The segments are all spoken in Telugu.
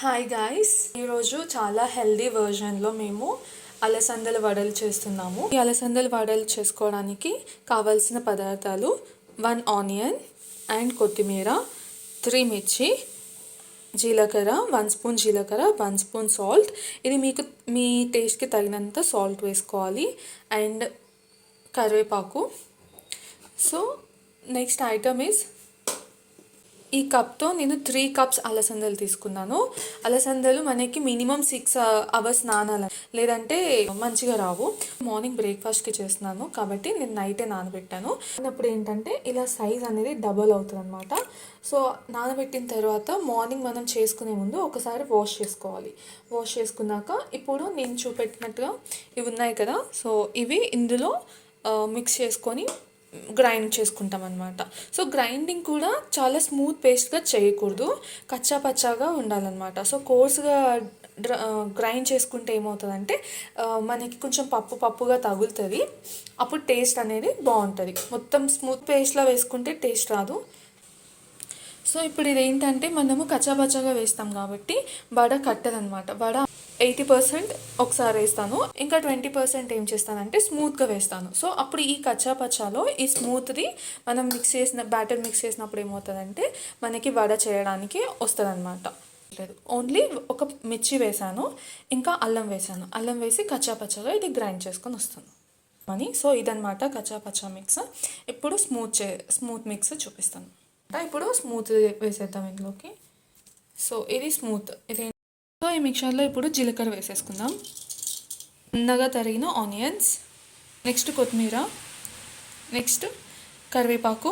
హాయ్ గాయ్స్, ఈరోజు చాలా హెల్దీ వర్జన్లో మేము అలసందల వడలు చేస్తున్నాము. ఈ అలసందల వడలు చేసుకోవడానికి కావాల్సిన పదార్థాలు 1 ఆనియన్ అండ్ కొత్తిమీర, 3 మిర్చి, జీలకర్ర, 1 స్పూన్ జీలకర్ర, 1 స్పూన్ సాల్ట్. ఇది మీకు మీ టేస్ట్కి తగినంత సాల్ట్ వేసుకోవాలి. అండ్ కరివేపాకు. సో నెక్స్ట్ ఐటమ్ ఈజ్, ఈ కప్తో నేను 3 కప్స్ అలసందలు తీసుకున్నాను. అలసందలు మనకి మినిమం 6 అవర్స్ నానాలి, లేదంటే మంచిగా రావు. మార్నింగ్ బ్రేక్ఫాస్ట్కి చేస్తున్నాను కాబట్టి నేను నైటే నానబెట్టాను. అప్పుడు ఏంటంటే ఇలా సైజ్ అనేది డబల్ అవుతుంది అనమాట. సో నానబెట్టిన తర్వాత మార్నింగ్ మనం చేసుకునే ముందు ఒకసారి వాష్ చేసుకోవాలి. వాష్ చేసుకున్నాక ఇప్పుడు నేను చూపెట్టినట్టుగా ఇవి ఉన్నాయి కదా, సో ఇవి ఇందులో మిక్స్ చేసుకొని గ్రైండ్ చేసుకుంటాం అనమాట. సో గ్రైండింగ్ కూడా చాలా స్మూత్ పేస్ట్గా చేయకూడదు, కచ్చా పచ్చాగా ఉండాలన్నమాట. సో కోర్స్గా గ్రైండ్ చేసుకుంటే ఏమవుతుందంటే మనకి కొంచెం పప్పుగా తగులుతుంది, అప్పుడు టేస్ట్ అనేది బాగుంటుంది. మొత్తం స్మూత్ పేస్ట్లో వేసుకుంటే టేస్ట్ రాదు. సో ఇప్పుడు ఇదేంటంటే మనము కచ్చాపచ్చాగా వేస్తాం కాబట్టి వడ కట్టదనమాట. వడ 80% ఒకసారి వేస్తాను, ఇంకా 20% ఏం చేస్తానంటే స్మూత్గా వేస్తాను. సో అప్పుడు ఈ కచ్చాపచ్చాలో ఈ స్మూత్ది మనం బ్యాటర్ మిక్స్ చేసినప్పుడు ఏమవుతుందంటే మనకి వడ చేయడానికి వస్తుంది అనమాట. లేదు, ఓన్లీ ఒక మిర్చి వేసాను, ఇంకా అల్లం వేసాను. అల్లం వేసి కచ్చాపచ్చాగా ఇది గ్రైండ్ చేసుకొని వస్తాను అని. సో ఇదనమాట కచ్చాపచ్చా మిక్స్. ఇప్పుడు స్మూత్ మిక్స్ చూపిస్తాను. ఇప్పుడు స్మూత్ వేసేద్దాం ఇందులోకి. సో ఇది స్మూత్. ఇది సో ఈ మిక్చర్లో ఇప్పుడు జీలకర్ర వేసేసుకుందాం, సన్నగా తరిగిన ఆనియన్స్, నెక్స్ట్ కొత్తిమీర, నెక్స్ట్ కరివేపాకు,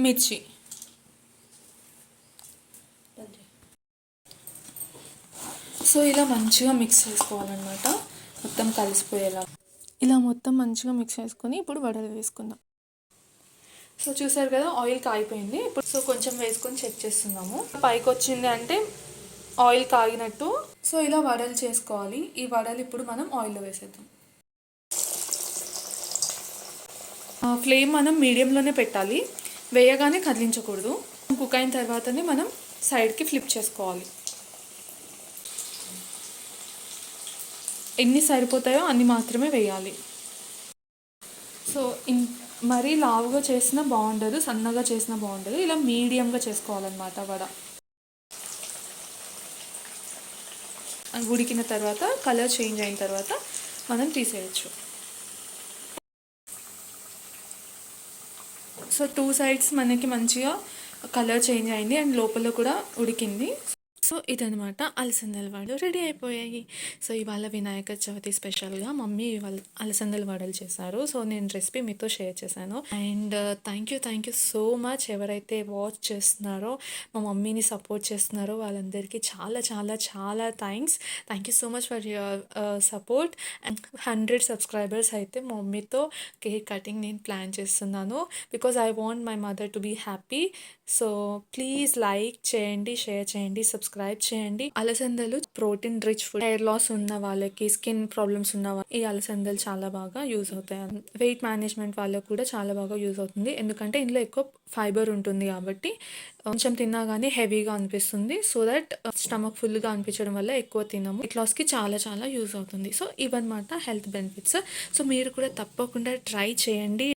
మిర్చి. సో ఇలా మంచిగా మిక్స్ చేసుకోవాలన్నమాట, మొత్తం కలిసిపోయేలా. ఇలా మొత్తం మంచిగా మిక్స్ చేసుకొని ఇప్పుడు వడలు వేసుకుందాం. సో చూసారు కదా, ఆయిల్ కాగిపోయింది. ఇప్పుడు సో కొంచెం వేసుకొని చెక్ చేస్తున్నాము, పైకి వచ్చింది అంటే ఆయిల్ కాగినట్టు. సో ఇలా వడలు చేసుకోవాలి. ఈ వడలు ఇప్పుడు మనం ఆయిల్లో వేసేద్దాం. ఫ్లేమ్ మనం మీడియంలోనే పెట్టాలి, వేయగానే కదిలించకూడదు. కుక్ అయిన తర్వాతనే మనం సైడ్కి ఫ్లిప్ చేసుకోవాలి. ఎన్ని సరిపోతాయో అన్ని మాత్రమే వేయాలి. సో మరీ లావుగా చేసినా బాగుండదు, సన్నగా చేసినా బాగుండదు. ఇలా మీడియంగా చేసుకోవాలన్నమాట వడ. ఉడికిన తర్వాత కలర్ చేంజ్ అయిన తర్వాత మనం తీసేయచ్చు. సో 2 సైడ్స్ మనకి మంచిగా కలర్ చేంజ్ అయింది అండ్ లోపల కూడా ఉడికింది. సో ఇదనమాట అలసందల వడలు రెడీ అయిపోయాయి. సో ఇవాళ వినాయక చవితి స్పెషల్గా మమ్మీ ఇవాళ అలసందల వడలు చేశారు. సో నేను రెసిపీ మీతో షేర్ చేశాను. And thank you so much ఎవరైతే వాచ్ చేస్తున్నారో, మా మమ్మీని సపోర్ట్ చేస్తున్నారో వాళ్ళందరికీ చాలా చాలా చాలా thanks so much for your support. And 100 subscribers అయితే మా మమ్మీతో కేక్ కటింగ్ నేను ప్లాన్ చేస్తున్నాను, because I want my mother to be happy. So please like చేయండి, షేర్ చేయండి, సబ్స్క్రైబ్ చేయండి. అలసందలు protein rich food. Hair loss ఉన్న వాళ్ళకి, స్కిన్ ప్రాబ్లమ్స్ ఉన్న వాళ్ళకి ఈ అలసందలు చాలా బాగా యూజ్ అవుతాయి. వెయిట్ మేనేజ్మెంట్ వాళ్ళకి కూడా చాలా బాగా యూజ్ అవుతుంది, ఎందుకంటే ఇందులో ఎక్కువ ఫైబర్ ఉంటుంది కాబట్టి కొంచెం తిన్నా కానీ హెవీగా అనిపిస్తుంది. సో దట్ స్టమక్ ఫుల్గా అనిపించడం వల్ల ఎక్కువ తినము. వెయిట్ లాస్కి చాలా చాలా యూజ్ అవుతుంది. సో ఇవన్నమాట హెల్త్ బెనిఫిట్స్. సో మీరు కూడా తప్పకుండా ట్రై చేయండి.